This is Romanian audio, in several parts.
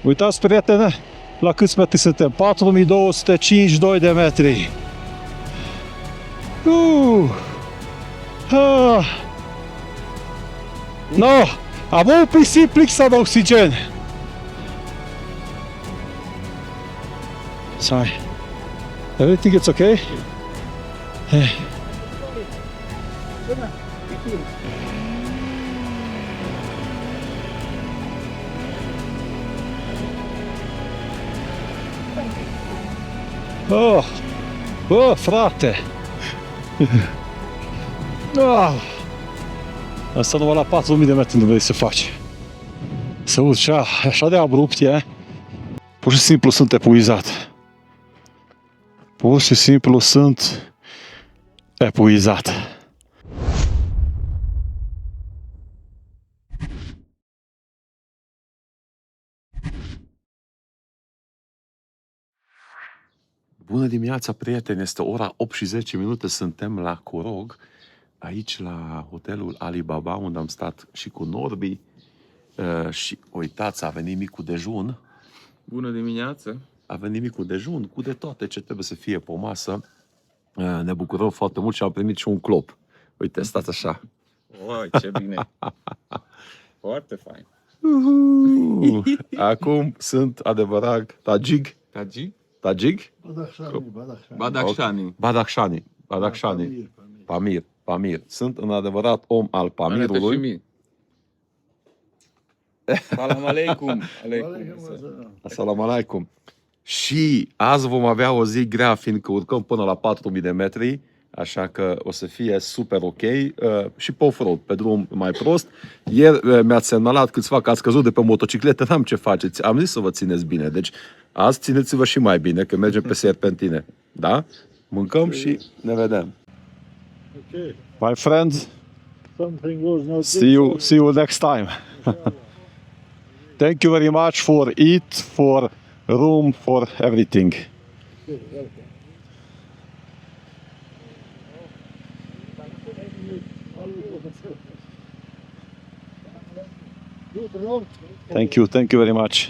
Uitați, prietene, la câți metri suntem? 4252 de metri. No, am un pisip lipsa de oxigen. Sorry. Everything is okay? Oh, frate! Asta numai la 4000 de metri nu vrei să faci. Să urci așa de abrupt e. Pur și simplu sunt epuizat. Pur și simplu sunt epuizat. Bună dimineața, prieteni! Este ora 8:10, suntem la Corog, aici la hotelul Alibaba, unde am stat și cu Norbi. Și uitați, a venit micul dejun. Bună dimineața! A venit micul dejun cu de toate ce trebuie să fie pe o masă. Ne bucurăm foarte mult și am primit și un clop. Uite, stați așa. Oi, ce bine! Foarte fain! Acum sunt adevărat tajig. Tajik? Tajig? Badakhshani. Badakhshani. Pamir. Sunt un adevărat om al Pamirului. Salam aleikum. Assalamu alaikum. Și azi vom avea o zi grea, fiindcă urcăm până la 4000 de metri, așa că o să fie super ok. Și pe off-road, pe drum mai prost. Ieri mi-ați semnalat câțiva că ați căzut de pe motocicletă, n-am ce faceți. Am zis să vă țineți bine, deci azi țineți-vă și mai bine, că mergem pe serpentine. Da? Mâncăm și ne vedem. Okay. My friends, see you next time. Thank you very much for eat, for room, for everything. Thank you very much.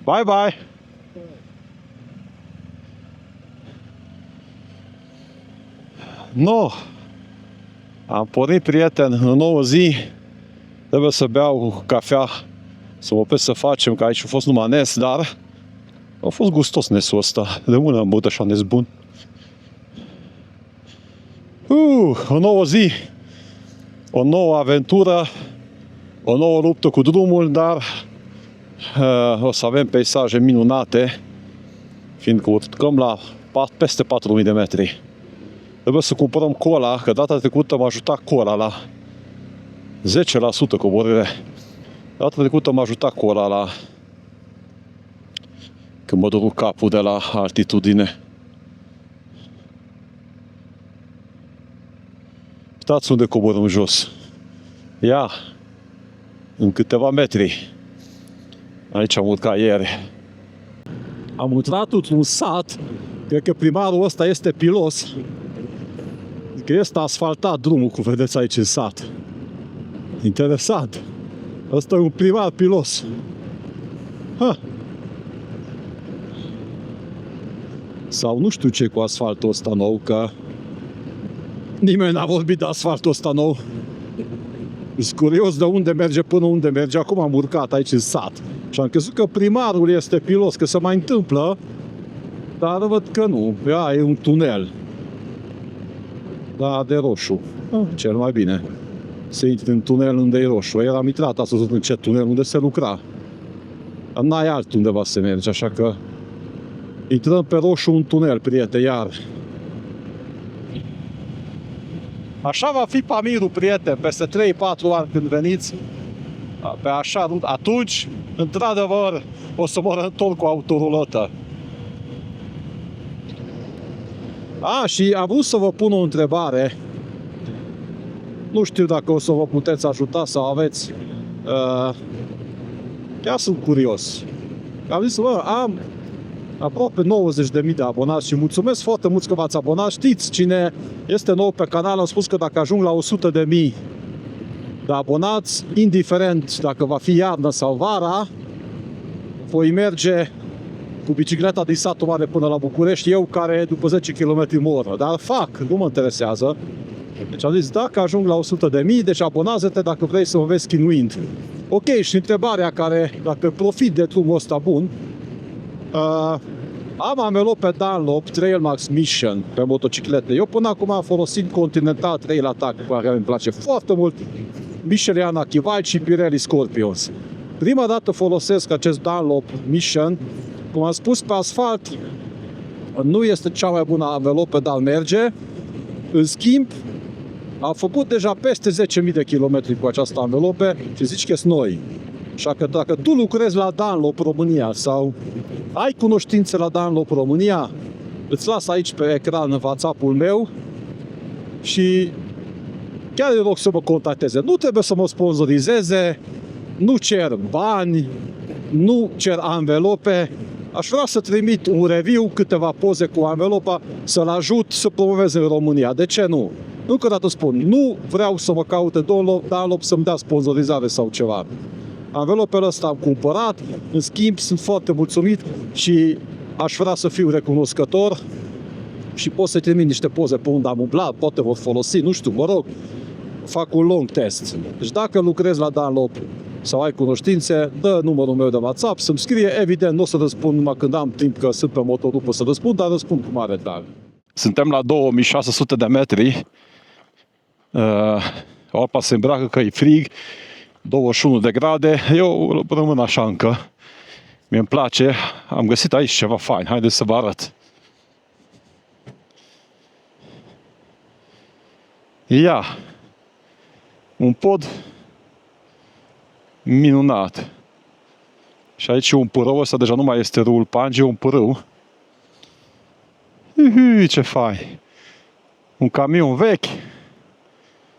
Bye bye. No. Am pornit, prieten, în o nouă zi. Trebuie să beau cafea, să mă opresc să facem, că aici a fost numai nes, dar a fost gustos nesul ăsta. De mână am băut așa nes bun. O nouă zi, o nouă aventură, o nouă luptă cu drumul, dar o să avem peisaje minunate, fiindcă urcăm la peste 4000 de metri. Trebuie să cumpărăm cola, că data trecută m-a ajutat cola la 10% coborâre. Data trecută m-a ajutat cola la când mă doru capul de la altitudine. Uitați unde coborâm jos. Ia, în câteva metri. Aici am urcat ieri. Am intrat într-un sat. Cred că primarul ăsta este pilos. Că este asfaltat drumul, cum vedeți aici în sat. Interesant. Ăsta e un primar pilos. Sau nu știu ce cu asfaltul ăsta nou, că nimeni n-a vorbit de asfaltul ăsta nou. Sunt curios de unde merge până unde merge. Acum am urcat aici în sat. Și am crezut că primarul este pilos, că se mai întâmplă. Dar văd că nu. Ia, e un tunel. Da, de roșu. Cel mai bine. Să intri în tunel unde e roșu. Eram intrat astăzi în ce tunel unde se lucra. Dar n-ai altundeva să mergi, așa că intrăm pe roșu în tunel, prieteni, iar. Așa va fi Pamirul, prieteni, peste 3-4 ani când veniți pe așa, atunci, într-adevăr, o să mă întorc cu autorulotă. Și am vrut să vă pun o întrebare. Nu știu dacă o să vă puteți ajuta sau aveți. Chiar sunt curios. Am zis, aproape 90.000 de abonați și mulțumesc foarte mult că v-ați abonat. Știți, cine este nou pe canal, am spus că dacă ajung la 100.000 de abonați, indiferent dacă va fi iarnă sau vara, voi merge cu bicicleta din Satul Mare până la București, eu care după 10 km în oră, dar fac, nu mă interesează. Deci am zis, dacă ajung la 100.000, deci abonează-te dacă vrei să mă vezi chinuind. Ok, și întrebarea care, dacă profit de drumul ăsta bun, am anvelope Dunlop Trail Max Mission pe motociclete. Eu până acum am folosit Continental Trail Attack, care îmi place foarte mult, Michelin Akivite și Pirelli Scorpions. Prima dată folosesc acest Dunlop Mission. Cum am spus, pe asfalt nu este cea mai bună anvelopă, dar merge. În schimb, am făcut deja peste 10.000 de kilometri cu această anvelope și zici că sunt noi. Așa că dacă tu lucrezi la Dunlop România sau ai cunoștințe la Dunlop România, îți las aici pe ecran WhatsApp-ul meu și chiar îi rog să mă contacteze. Nu trebuie să mă sponsorizeze, nu cer bani, nu cer anvelope. Aș vrea să trimit un review, câteva poze cu anvelopa, să-l ajut să promoveze în România. De ce nu? Încă o dată spun, nu vreau să mă caute Dunlop să-mi dea sponsorizare sau ceva. Anvelopele ăsta am cumpărat, în schimb sunt foarte mulțumit și aș vrea să fiu recunoscător și pot să trimit niște poze pe unde am umblat, poate vor folosi, nu știu, mă rog, fac un long test. Deci dacă lucrezi la Dunlop sau ai cunoștințe, dă numărul meu de WhatsApp, să-mi scrie, evident nu o să răspund numai când am timp, că sunt pe motorul să răspund, dar răspund cu mare drag. Suntem la 2600 de metri, apa se îmbracă că e frig, 21 de grade, eu rămân așa încă, mi-mi place, am găsit aici ceva fain, haideți să vă arăt. Ia, un pod minunat. Și aici e un pârâu, ăsta deja nu mai este râul Pange, e un pârâu. Ce fain! Un camion vechi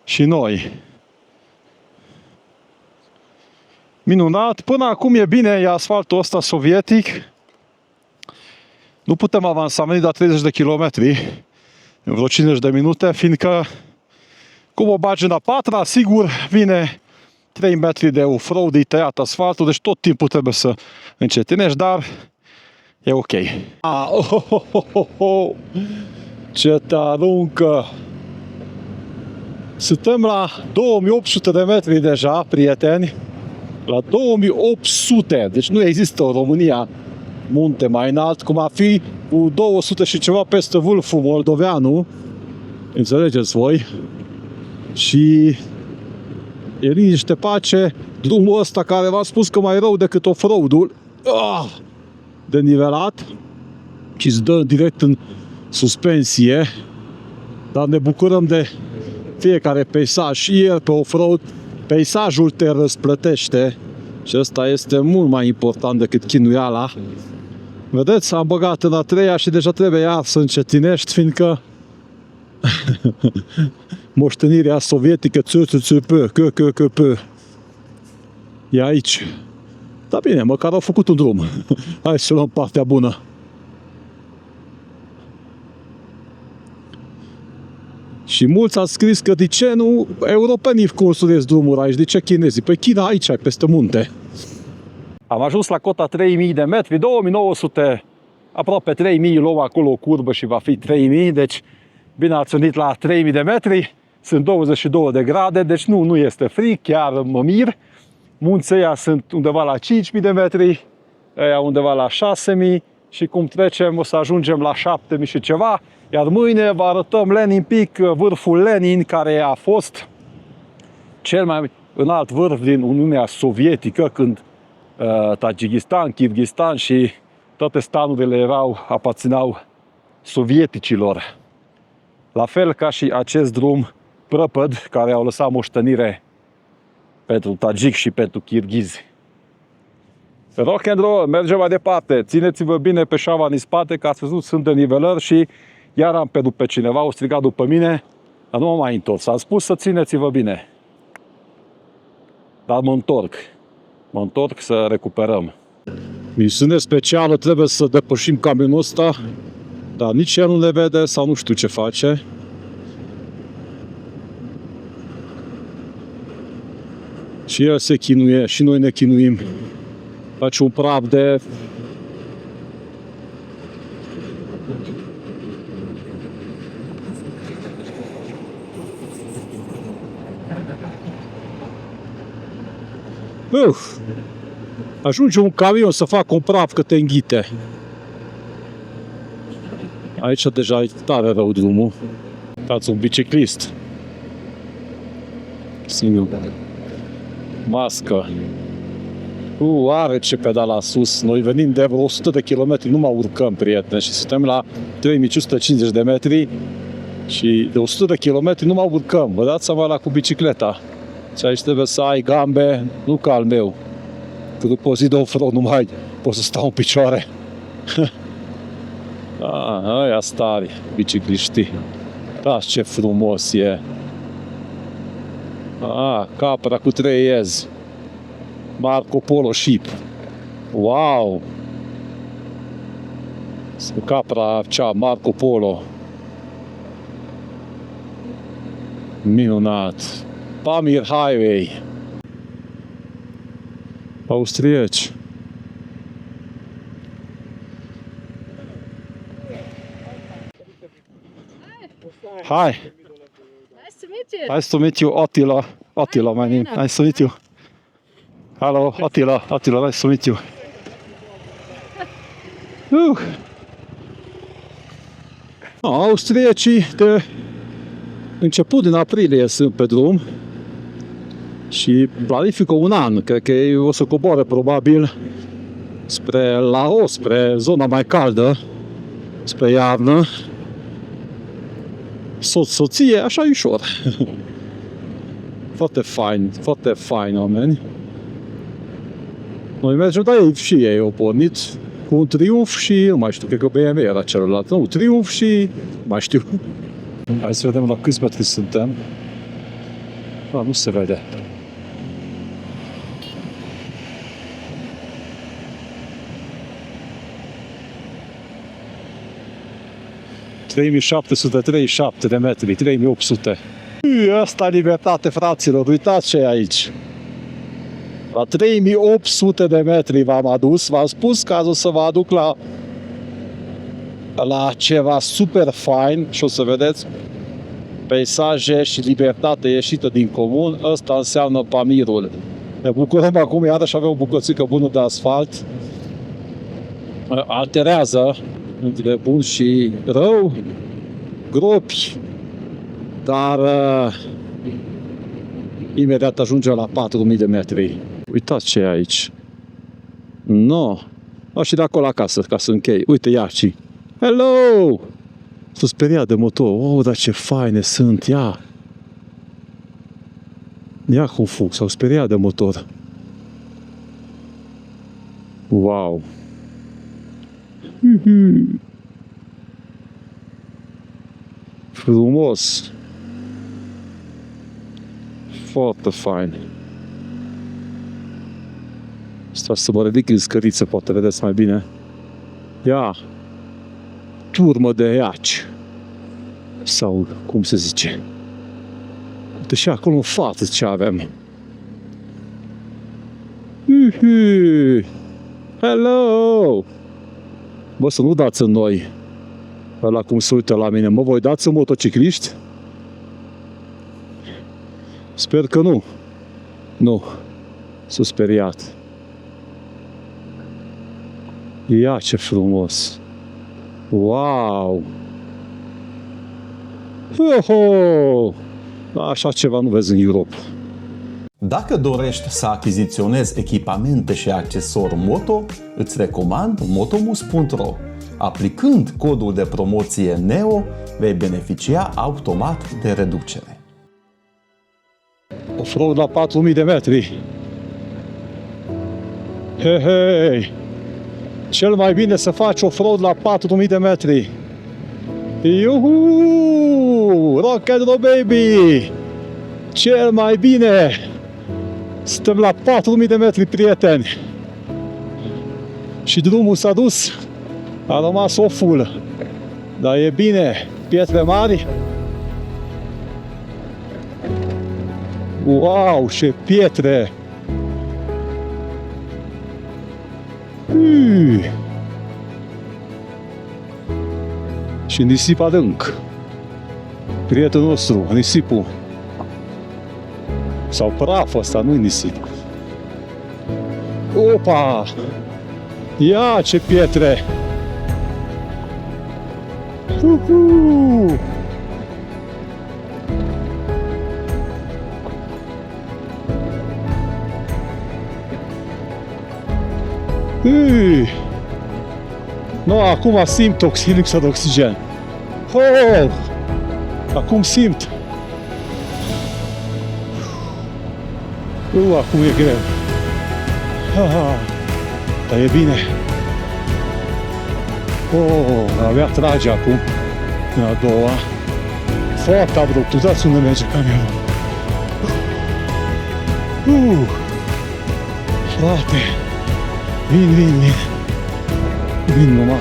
și noi. Minunat! Până acum e bine, e asfaltul ăsta sovietic. Nu putem avansa, am venit la 30 de kilometri în vreo 50 de minute, fiindcă cum o bagi în a patra, sigur vine 3 metri de off-road, e tăiat asfaltul, deci tot timpul trebuie să încetinești, dar e ok. Ce te aruncă! Suntem la 2800 de metri deja, prieteni. La 2800, deci nu există în România munte mai înalt, cum ar fi cu 200 și ceva peste vârful moldoveanu. Înțelegeți voi? Și e liniște, pace. Drumul ăsta care v-am spus că mai rău decât off-road-ul, de nivelat și îți dă direct în suspensie, dar ne bucurăm de fiecare peisaj. Și ieri pe off-road peisajul te răsplătește și ăsta este mult mai important decât chinuiala. Vedeți, am băgat în a treia și deja trebuie iar să încetinești, fiindcă moștenirea sovietică e aici. Dar bine, măcar au făcut un drum. Hai să luăm partea bună. Și mulți au scris că de ce nu europenii construiesc drumuri aici, de ce chinezii? Păi China aici, peste munte. Am ajuns la cota 3000 de metri, 2900, aproape 3000, luăm acolo o curbă și va fi 3000, deci bine ați venit la 3000 de metri, sunt 22 de grade, deci nu este frig, chiar mă mir. Munții ăia sunt undeva la 5000 de metri, ăia undeva la 6000 și cum trecem o să ajungem la 7000 și ceva. Iar mâine vă arătăm Lenin Peak, vârful Lenin, care a fost cel mai înalt vârf din Uniunea Sovietică, când Tajikistan, Kirghistan și toate stanurile aparțineau sovieticilor. La fel ca și acest drum prăpăd, care au lăsat moștenire pentru tajic și pentru kirghizi. Rock and roll, mergem mai departe. Țineți-vă bine pe șaua din spate, că ați văzut, sunt de nivelări și iar am pierdut pe cineva, o strigat după mine, dar nu m-am mai întors. Am spus să țineți-vă bine. Dar mă întorc să recuperăm. Misiune specială, trebuie să depășim camionul ăsta, dar nici el nu ne vede sau nu știu ce face. Și el se chinuie și noi ne chinuim. Face un praf de... Ajunge un camion să facă un praf că te înghite. Aici deja e tare rău drumul. Uitați, un biciclist. Singur. Mască. Are ce pedala sus. Noi venim de vreo 100 de kilometri, nu mă urcăm, prieteni, și suntem la 3550 de metri și de 100 de kilometri nu mă urcăm. Vă dați seama la cu bicicleta. Și aici trebuie să ai gambe, nu ca al meu. Că după o zi de off-road nu mai pot să stau în picioare. Aia stari, bicicliștii. Da, ce frumos e. Capra cu 3 iezi. Marco Polo Ship. Wow! Capra cea Marco Polo. Minunat. Pamir Highway. Austrieci. Hi. Nice to meet you. Nice to meet you, Attila. Attila, my name. Nice to meet you. Hello, Attila. Attila, nice to meet you. Austriecii de început din aprilie sunt pe drum și planifică un an. Cred că ei o să coboare probabil spre Laos, spre zona mai caldă, spre iarnă. Soție, așa ușor. Foarte fain, oameni. Noi mergem, dar ei au pornit cu un Triumf și, nu mai știu, cred că BMW era celălalt. Nu, Triumf și, mai știu. Hai să vedem la câți metri suntem. Nu se vede. ...3737 de metri, 3800. Asta libertate, fraților, uitați ce e aici. La 3800 de metri v-am adus, v-am spus că azi o să vă aduc la ceva super fain și o să vedeți peisaje și libertate ieșită din comun. Ăsta înseamnă Pamirul. Ne bucurăm acum, iarăși avem o bucățică bună de asfalt. Alterează între bun și rău, gropi, dar imediat ajungem la 4000 de metri. Uitați ce e aici. Și de acolo acasă, ca să închei. Uite, Iaci. Hello! S-a speriat de motor. Dar ce faine sunt, ia! Ia cum fug, s-au speriat de motor. Wow! Frumos! Foarte fain! Stai să mă ridic în scăriță, poate vedeți mai bine. Ia! Turmă de iaci! Sau cum se zice? Uite și acolo în față ce avem. Hello! Bă, să nu dați în noi. Ăla cum se uită la mine. Mă, voi dați în motocicliști? Sper că nu. Nu. S-a speriat. Ia ce frumos. Wow! Oho! Așa ceva nu vezi în Europa. Dacă dorești să achiziționezi echipamente și accesori moto, îți recomand motomus.ro. Aplicând codul de promoție NEO, vei beneficia automat de reducere. Off-road la 4000 de metri. Hei! Cel mai bine să faci off-road la 4000 de metri. Iuhu! Rock and roll, baby! Cel mai bine! Suntem la 4000 de metri, prieteni! Și drumul s-a dus. A rămas o fulă. Dar e bine. Pietre mari. Wow, ce pietre! Și nisip adânc. Prietenul nostru, nisipul. Sau praf ăsta, nu-i nisip. Opa! Ia ce pietre! Uhu! No, acum simt lipsa de oxigen. Oh! Acum simt. Acum e greu. Dar e bine. Abia trage acum. În a doua. Foarte abrupt. Uitați unde merge camionul. Frate. Vin. Vin numai.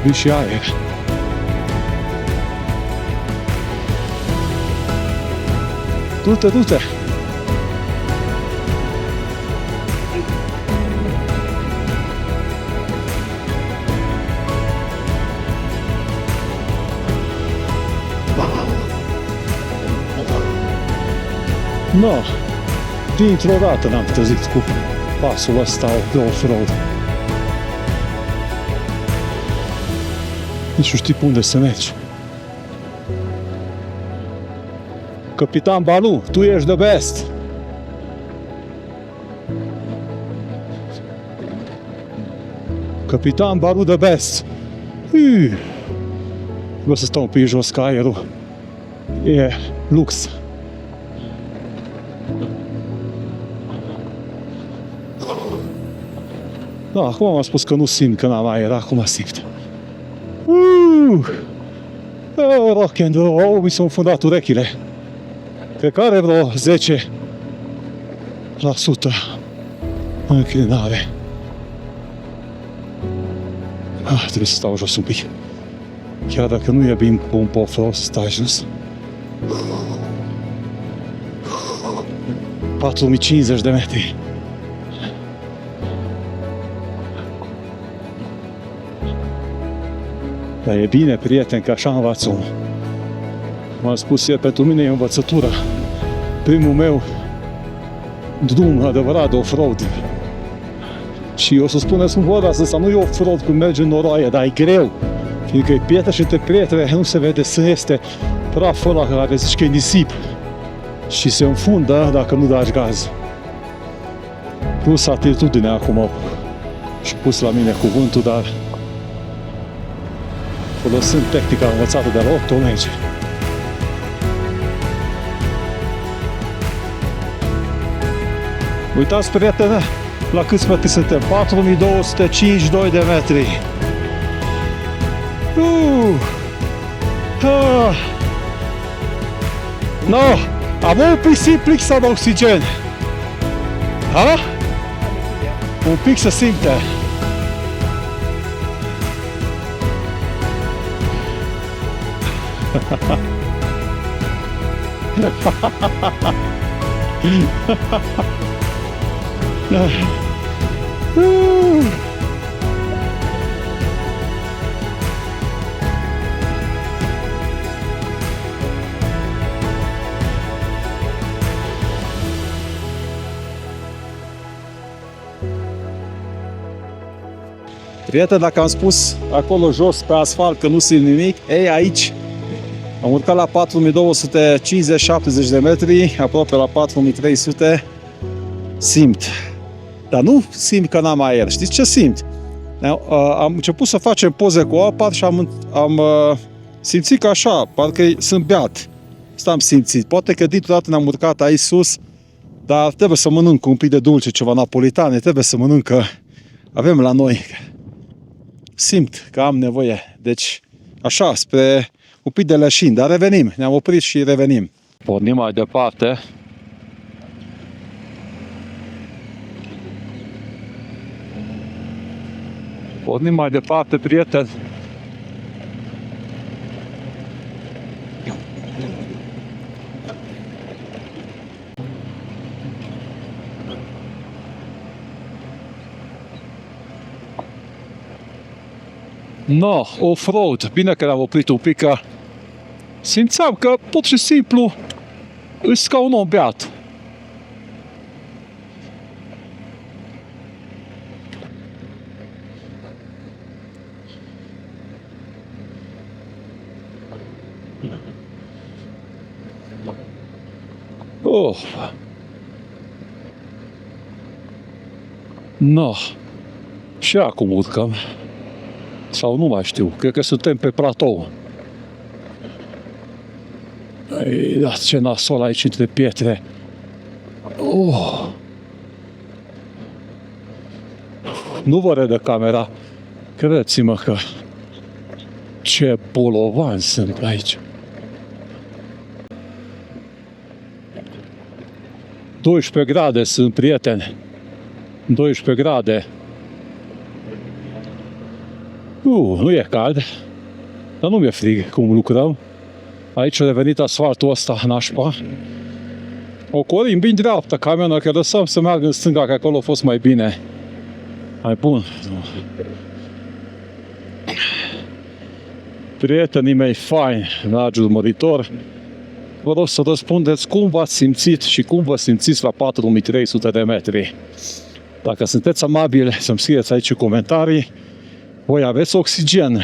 Vin și aer. Du-te. No, dintr-o dată n-am trezit cu pasul ăsta de off-road. Nici nu știi pe unde să mergi. Capitan Balu, tu ești the best! Capitan Balu the best! Vreau să stau un pic jos ca aerul. E lux. Da, acum am spus că nu simt că n-am aer, acum simt. Rock and roll, mi s-au înfundat urechile. Cred că are vreo 10% înclinare. Trebuie să stau jos un pic. Chiar dacă nu e bine bun pe off-road să stai jos. 4050 de metri. Dar e bine, prieten, că așa învață omul. M-am spus eu, pentru mine e învățătura. Primul meu drum adevărat de off-road. Și o să spuneți, asta nu e off-road cum merge în noroaie, dar e greu. Fiindcă e pietre și între pietre nu se vede să este praful ăla care zici că e nisip. Și se înfundă dacă nu dai gaz. Plus atitudinea acum. Și pus la mine cuvântul, dar folosind tehnica învățată de la Otto merge. Uitați, prietene, la câți metri suntem? 4252 de metri. No, am un pic lipsa de oxigen. Ha? Un pic se simte. Prieten, dacă am spus acolo jos pe asfalt că nu simt nimic, ei, aici am urcat la 4250-70 de metri, aproape la 4300, simt. Dar nu simt că n-am aer. Știți ce simt? Am început să facem poze cu apa și am simțit că așa, parcă sunt beat. Asta am simțit. Poate că dintr-o dată ne-am urcat aici sus, dar trebuie să mănânc un pic de dulce, ceva napolitane, trebuie să mănânc, că avem la noi. Simt că am nevoie. Deci, așa, spre un pic de leșin, dar revenim. Ne-am oprit și revenim. Pornim mai departe. Pornim mai departe, prieteni. No, off-road. Bine că ne-am oprit un pic, că simțeam că pur și simplu îs ca un om beat. Oh. No. Și acum urcăm. Sau nu mai știu, cred că suntem pe platou. Ei, da, ce nasol aici între pietre. Oh. Nu vă redă camera. Credeți-mă că ce bolovani sunt aici. 12 grade sunt, prieteni. 12 grade. Nu e cald, dar nu mi-e frig cum lucrăm. Aici a revenit asfaltul ăsta nașpa. O corim bine dreaptă camionă, că lăsăm să meargă în stânga, că acolo a fost mai bine. Mai bun. Prietenii mei faini, dragi urmăritori, vă rog să răspundeți cum v-ați simțit și cum vă simțiți la 4300 de metri. Dacă sunteți amabili să-mi scrieți aici comentarii, voi aveți oxigen.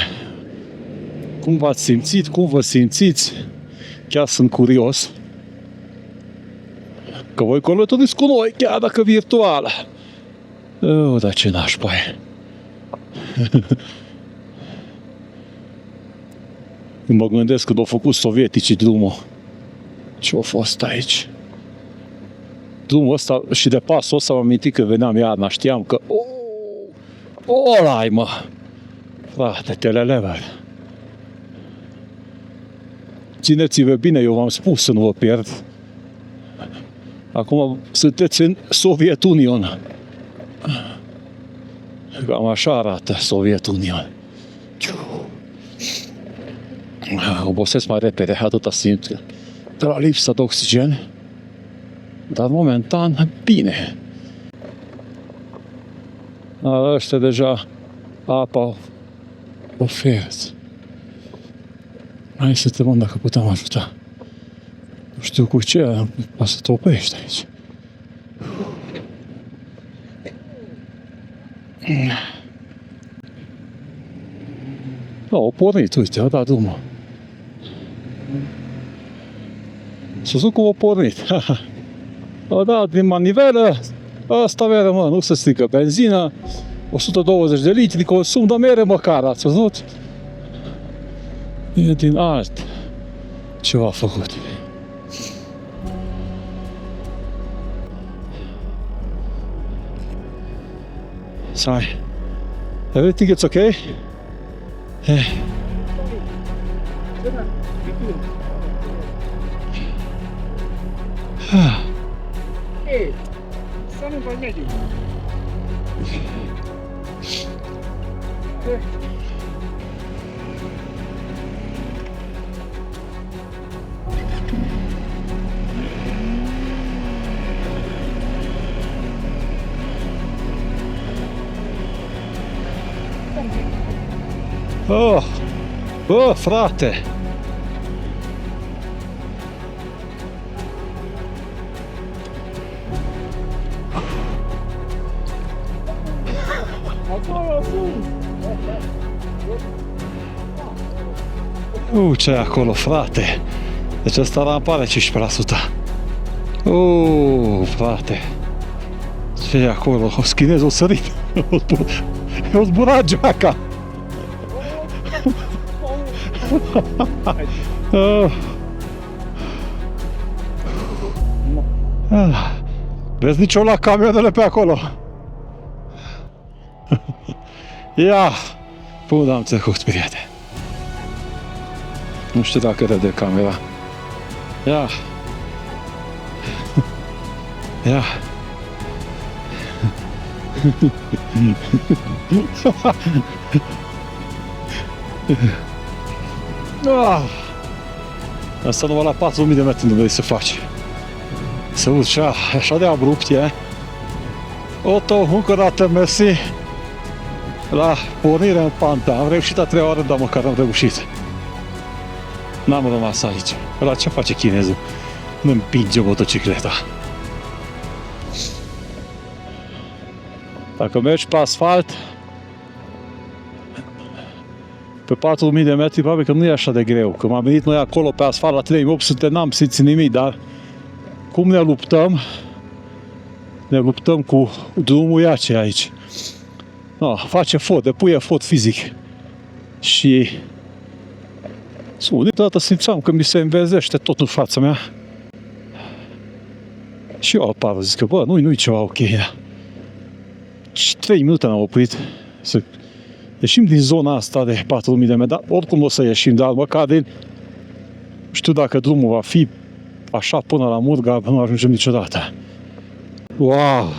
Cum v-ați simțit? Cum vă simțiți? Chiar sunt curios. Că voi călătoriți cu noi, chiar dacă virtual. Dar ce nașpa e. Când mă gândesc când au făcut sovieticii drumul, ce-a fost aici. Drumul ăsta și de pasul ăsta m-am amintit că veneam iarna, știam că ăla-i, mă! Frate, telelever. Țineți-vă bine, eu v-am spus să nu vă pierd. Acum sunteți în Soviet Union. Cam așa arată Soviet Union. Obosesc mai repede, atâta simt de la lipsa de oxigen. Dar momentan, bine. Ăștia deja apa oferți. Hai să te mând dacă putem ajuta. Nu știu cu ce, poate să te oprești aici. Da, o pornit, uite, a dat drumul. Suzuki o pornit. A dat din manivelă, asta mere, mă, nu se strică benzină, 120 de litri consum de mere măcar, ați văzut? E din alt ceva a făcut. Sorry. Everything is okay? Hey, sono palmetti. Oh, bă, frate! Ce e acolo, frate? Deci ăsta rampa are 15%. Frate! Ce e acolo? O schinez, o sărit. O zburat geaca. Vezi nicio la camioanele pe acolo. Ia! Până am trecut, prieteni. Nu știu dacă rede camera. Ia! Ia! Asta numai la 4000 de metri nu vrei să faci. Să urci așa de abrupt, e. Otto, încă o dată mersi la pornire în panta. Am reușit a 3 ore, dar măcar am reușit. N-am rămas aici. La ce face chinezul? Nu împinge motocicleta. Dacă mergi pe asfalt, pe 4000 de metri, probabil că nu e așa de greu. Când am venit noi acolo pe asfalt la 3800, n-am simțit nimic, dar cum ne luptăm? Ne luptăm cu drumul iace aici. No, face efort, depui efort fizic. Și deodată simțeam că mi se înverzește tot în fața mea. Și eu apar, zic că, bă, nu-i ceva ok. Și 3 minute n-am oprit să ieșim din zona asta de 4000 de metri, dar oricum o să ieșim, dar măcar din... Știu dacă drumul va fi așa până la Murga, nu ajungem niciodată. Wow!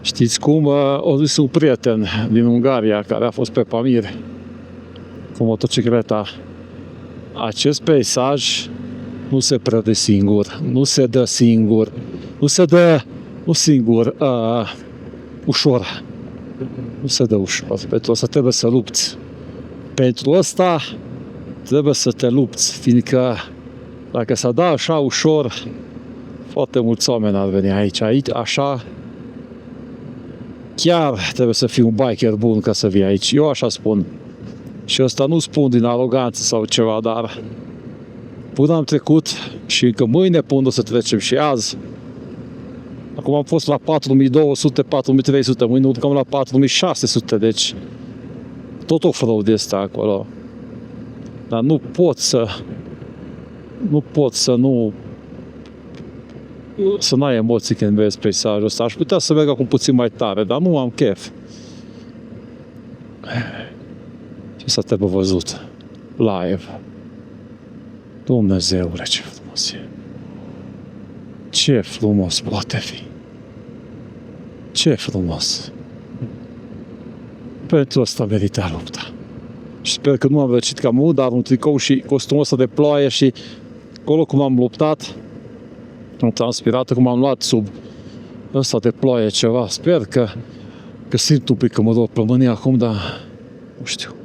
Știți cum? O zis un prieten din Ungaria care a fost pe Pamir cu motocicleta. Acest peisaj nu se prede singur, nu se dă singur, ușor. Nu se dă ușor. Pentru asta trebuie să lupți. Pentru asta trebuie să te lupți, fiindcă dacă s-a dat așa ușor, foarte mulți oameni ar veni aici, așa, chiar trebuie să fii un biker bun ca să vii aici. Eu așa spun. Și asta nu spun din aroganță sau ceva, dar până am trecut și încă mâine până o să trecem și azi. Acum am fost la 4200, 4300, mâine urcăm la 4600, deci tot off-road este acolo. Dar nu pot să n-ai emoții când vezi peisajul ăsta. Aș putea să merg acum puțin mai tare, dar nu am chef. Și să te-a văzut live. Dumnezeule, ce frumos e. Ce frumos poate fi. Ce frumos. Pentru asta merita lupta. Și sper că nu am răcit cam mult, dar un tricou și costumul ăsta de ploaie și acolo cum am luptat, am transpirat, cum am luat sub ăsta de ploaie ceva. Sper că simt un pic că mă dor plămânii acum, dar nu știu.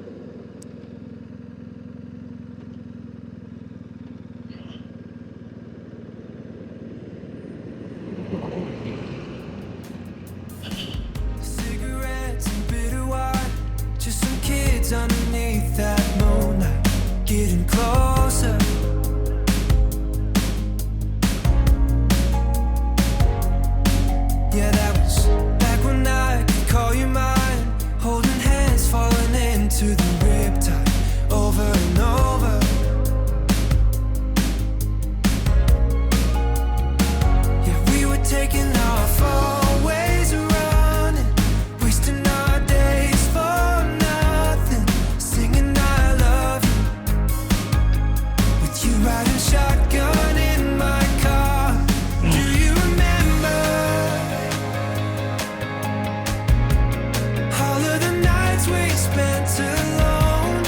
Underneath that moonlight, getting closer. Yeah, that was back when I could call you mine, holding hands, falling into the riptide, over and over. Yeah, we were taking off always running, wasting our days for nothing, singing I love you, with you riding shotgun in my car. Do you remember all of the nights we spent alone?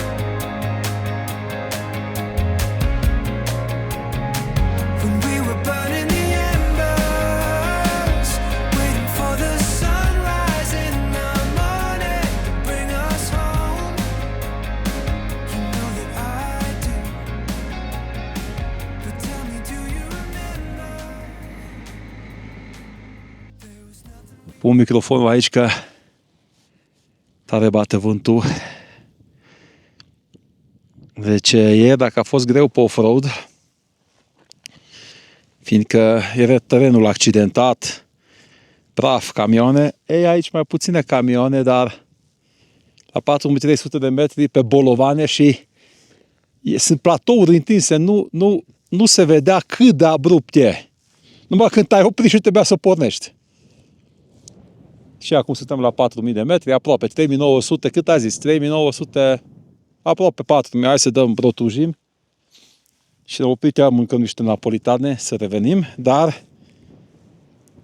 When we were burning the embers, waiting for the sunrise in the morning, bring us home. You know that I do, but tell me, do you remember? There was nothing. Pun microfonul aici că tare bate vântul. Deci ieri, dacă a fost greu pe off-road, fiindcă era terenul accidentat, praf, camioane, aici mai puține camioane, dar la 4300 de metri pe bolovane și sunt platouri întinse, nu se vedea cât de abrupt e. Numai când te-ai oprit și trebuia să pornești. Și acum suntem la 4000 de metri, aproape 3900, cât a zis? 3900, aproape 4000, hai să dăm rotujim. Și ne oprit, mâncăm niște napolitane, să revenim, dar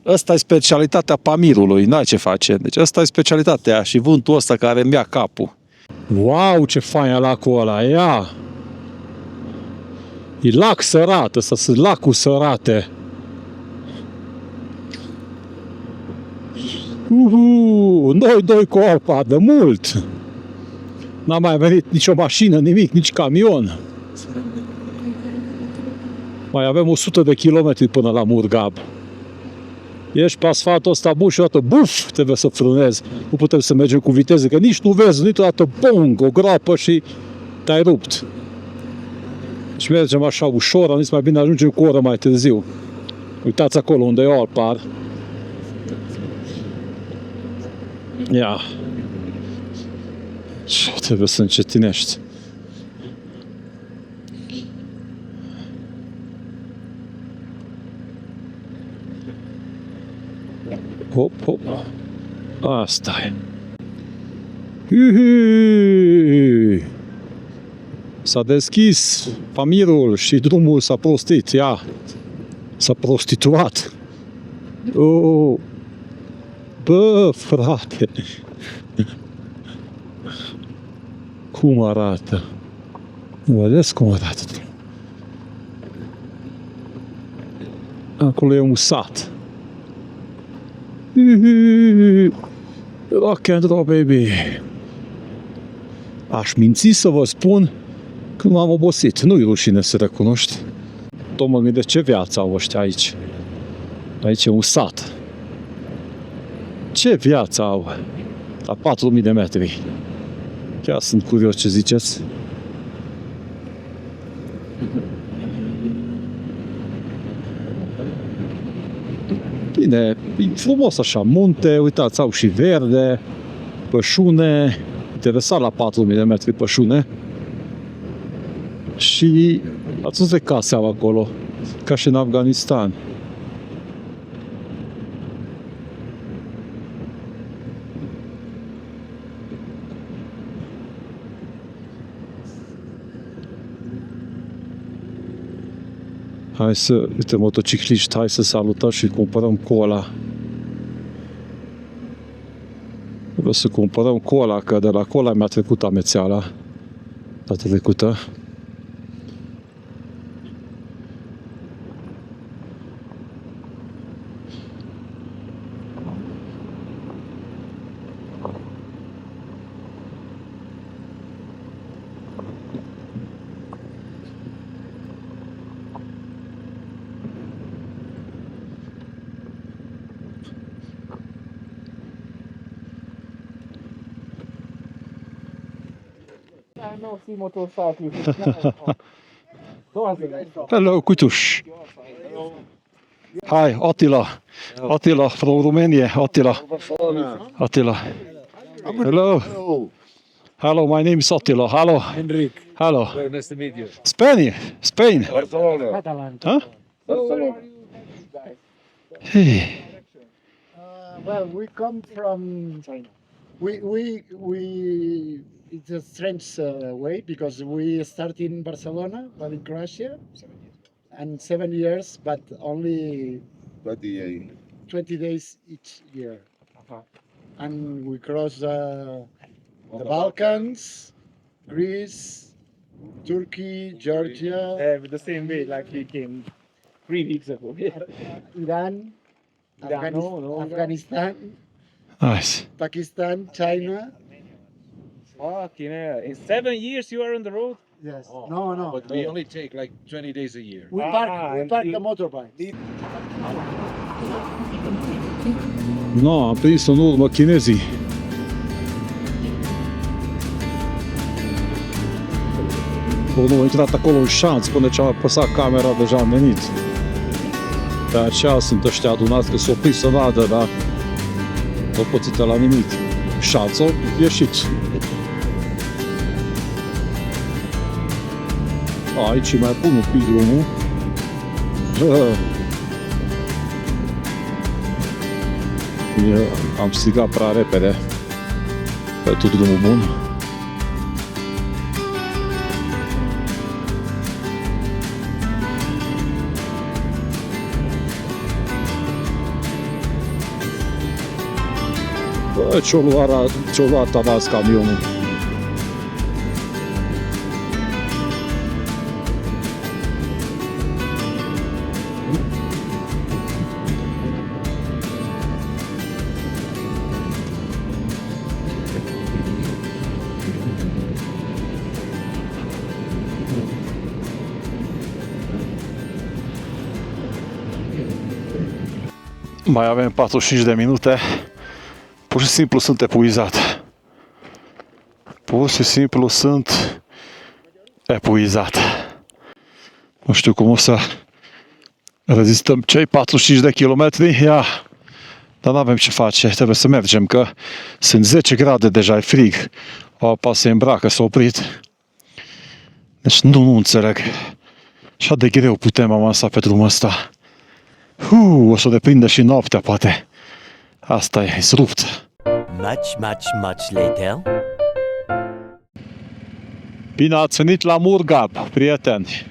ăsta e specialitatea Pamirului, n-ai ce face. Deci ăsta e specialitatea și vântul ăsta care îmi ia capul. Wow, ce fain e lacul ăla, ia! E lac Sărat, ăsta sunt lacul Sărate. Noi doi cu apa, de mult! N-a mai venit nicio mașină, nimic, nici camion. Mai avem 100 de kilometri până la Murgab. Ești pe asfaltul ăsta bun și odată, buf, trebuie să frânezi. Nu putem să mergem cu viteză, că nici nu vezi, niciodată, bong, o groapă și te-ai rupt. Și mergem așa ușor, am zis mai bine ajungem cu o oră mai târziu. Uitați acolo unde e Alpar. Ia. Și trebuie să încetinești. Hop, hop. Asta e. Hihi. S-a deschis Pamirul și drumul s-a prostit. Ia. S-a prostituat. Oh. Bă, frate. Cum arată? Vedeți cum arată? Acolo e un sat. Rock and roll, baby. Aș minți să vă spun că m-am obosit. Nu-i rușine să recunoști. Tot mă gândesc ce viață au ăștia aici. Aici e un sat. Ce viață au? La 4000 de metri. Chiar sunt curios ce ziceți. Bine, e frumos așa, munte, uitați, au și verde, pășune, interesat la 4000 de metri pășune. Și ați văzut de case au acolo, ca și în Afganistan. Hai să, uite, motocicliști, hai să salutăm și cumpărăm cola. Vreau să cumpărăm cola, că de la cola mi-a trecut amețeala data trecută. No, see motorcycle. Hello, Kutush. Hi, Attila. Attila from Romania. Attila. Hello. Hello, my name is Attila. Hello. Enric, Hello. very nice to meet you. Spain. Catalan. Huh? Hey. Well, we come from China. It's a strange way because we start in Barcelona, but in Croatia, and 7 years, but only 20 days each year. And we cross the Balkans, Greece, Turkey, Georgia, The same way, like we came 3 weeks ago. Iran, Afghanistan, Nice. Pakistan, China. Fucking hell. In 7 years you are on the road? Yes. No. But we only take like 20 days a year. We park the motorbike. No, am prins în urmă chinezii. Unul a intrat acolo în șanț până ce am apăsat camera, deja am venit. De aceea sunt ăștia adunați că s-o oprit să vadă, dar nu pățită la nimic. Șanțul a ieșit. Aici mai pun un pic drumul. Eu am strigat prea repede pe tot drumul bun. Bă, ce-o luat avans camionul. Mai avem 45 de minute. Pur și simplu sunt epuizat. Pur și simplu sunt epuizat. Nu știu cum o să rezistăm cei 45 de kilometri. Ia, dar nu avem ce face. Trebuie să mergem, că sunt 10 grade deja, e frig. Apa se îmbracă, s-a oprit. Deci nu înțeleg. Așa de greu putem avansa pe drumul ăsta. O să deprindă și noaptea, poate. Asta e, rupt. Much later. Bine ați venit la Murgab, prieteni.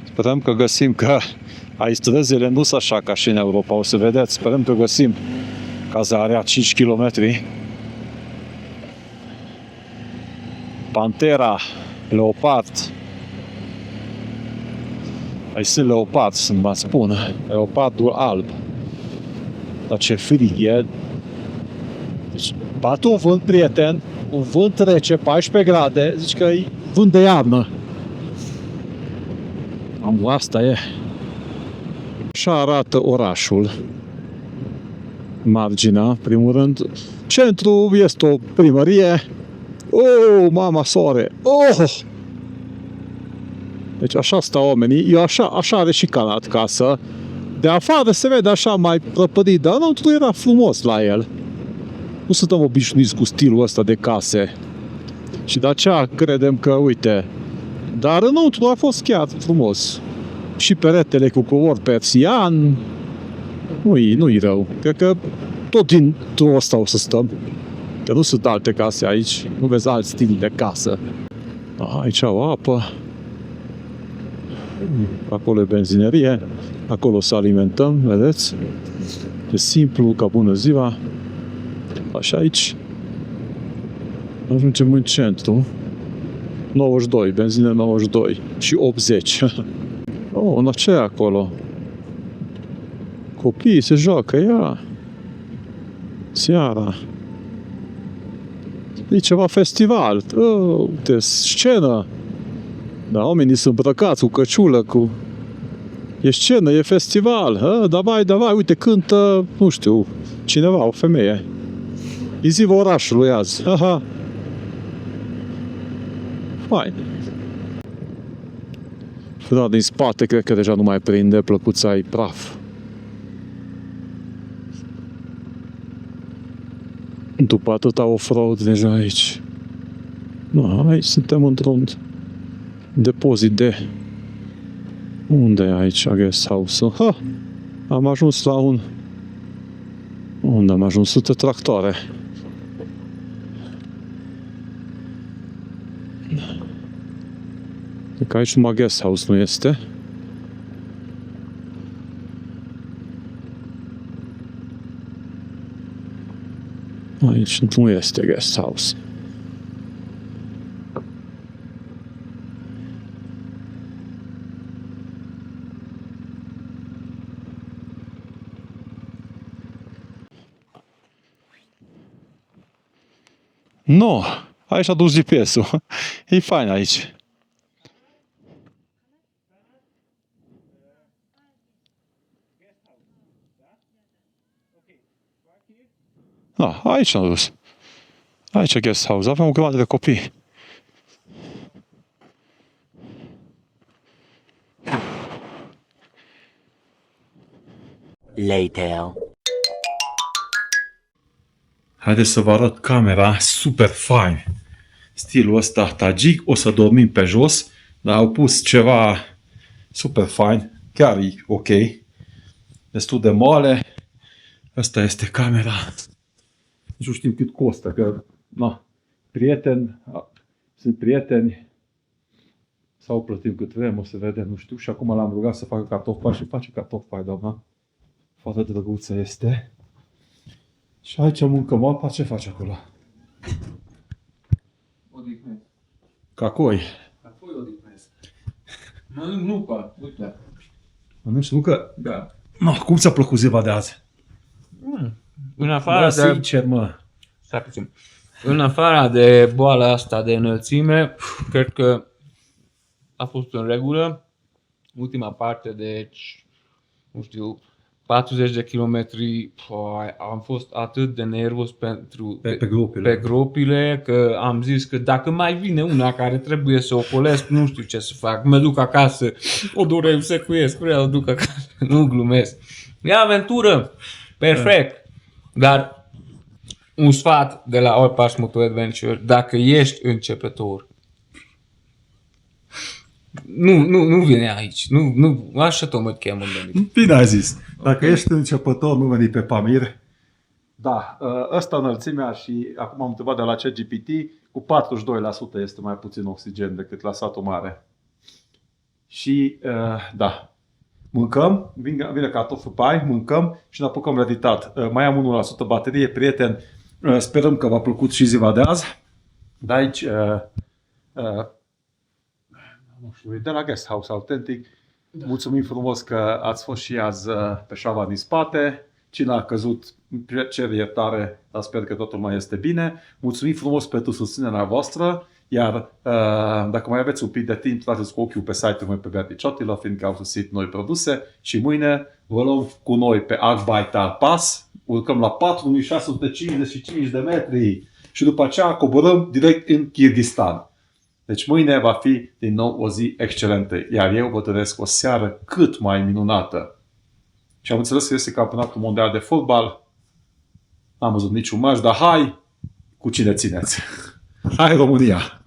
Sperăm că găsim, că aici străzile nu sunt așa ca și în Europa, o să vedeți. Sperăm că găsim cazarea 5 km. Pantera, leopard. Aici sunt leopard, să mă spun. Leopardul alb. Dar ce frig e. Deci, bate un vânt, prieten. Un vânt rece, 14 grade. Zici că e vânt de iarnă. Asta e. Așa arată orașul. Marginea, primul rând. Centru este o primărie. Oh, mama soare. Oh! Deci așa stau oamenii. Eu așa are și Canat casă. De afară se vede așa mai prăpădit, dar înăuntru era frumos la el. Nu suntem obișnuiți cu stilul ăsta de case. Și de aceea credem că, uite, dar înăuntru a fost chiar frumos. Și peretele cu culori persian. Nu-i rău. Cred că tot din ăsta o să stăm. Că nu sunt alte case aici. Nu vezi alt stil de casă. Aici au apă. Acolo e benzinerie. Acolo o să alimentăm, vedeți? E simplu, ca bună ziua. Așa aici. Ajungem în centru. 92, benzină 92 și 80. Oh, ce e acolo? Copiii se joacă, ia. Seara. E ceva festival. Uite, scenă. Da, oamenii sunt îmbrăcați cu căciulă, cu... E scenă, e festival. Davai, uite, cântă, nu știu, cineva, o femeie. E ziua orașului azi. Aha. Fain. Da, din spate cred că deja nu mai prinde, plăcuța-i praf. După atâta off-road deja aici. Nu, aici suntem într-un depozit de... Unde e aici guest house-ul? Ha! Am ajuns la un... Unde am ajuns? Sute tractoare. E că aici numai guest house nu este. Aici nu este guest house. Nu, aici a dus GPS-ul. E fain aici. Da, aici am dus. Aici e guest house. Avem o grămadă de copii. Later. Haideți să vă arăt camera, super fain. Stilul ăsta tajik, o să dormim pe jos, dar au pus ceva super fain, chiar e ok. Destul de moale. Asta este camera. Nici nu știm cât costă, că sunt prieteni, sau plătim cât vrem, o să vedem, nu știu. Și acum l-am rugat să facă cartofi pai și face cartofi pai, doamna. Foarte drăguță este. Și aici mâncăm apa, ce faci acolo? Odihnesc. Cacoi. Apoi odihnesc. Mănânc nuca, uite. Mănânci nucă? Da. No, cum ți-a plăcut ziua de azi? În afară de... sincer, mă. Stai puțin. În afara de boala asta de înălțime, cred că a fost în regulă. Ultima parte de, nu știu, 40 de kilometri, am fost atât de nervos pentru Pe gropile. pe gropile, că am zis că dacă mai vine una care trebuie să o ocolesc, nu știu ce să fac. Mă duc acasă, o doresc, secuiesc, vreau, duc acasă. Nu glumesc. E aventură, perfect. Dar un sfat de la All Pass Moto Adventure, dacă ești începător, nu vine aici. Nu, așa tot mă cheamă. Bine ai zis. Dacă ești începător, nu veni pe Pamir. Da, ăsta înălțimea și acum am întrebat de la ChatGPT, cu 42% este mai puțin oxigen decât la satul mare. Și da, mâncăm, vine cartoful pai, mâncăm și ne apucăm de editat. Mai am 1% baterie, prieten, sperăm că v-a plăcut și ziua de azi. De aici, nu știu, de la Guest House Autentic. Mulțumim frumos că ați fost și azi pe șaua din spate. Cine a căzut, cer iertare, dar sper că totul mai este bine. Mulțumim frumos pentru susținerea voastră. Iar dacă mai aveți un pic de timp, trageți cu ochiul pe site-ul meu pe Berti Ciotila, fiindcă au susținut noi produse. Și mâine vă luăm cu noi pe Akbaitar Pass. Urcăm la 4655 de metri și după aceea coborâm direct în Kyrgyzstan. Deci mâine va fi din nou o zi excelentă, iar eu vă doresc o seară cât mai minunată. Și am înțeles că este campionatul mondial de fotbal. N-am văzut niciun meci, dar hai, cu cine țineți? Hai România!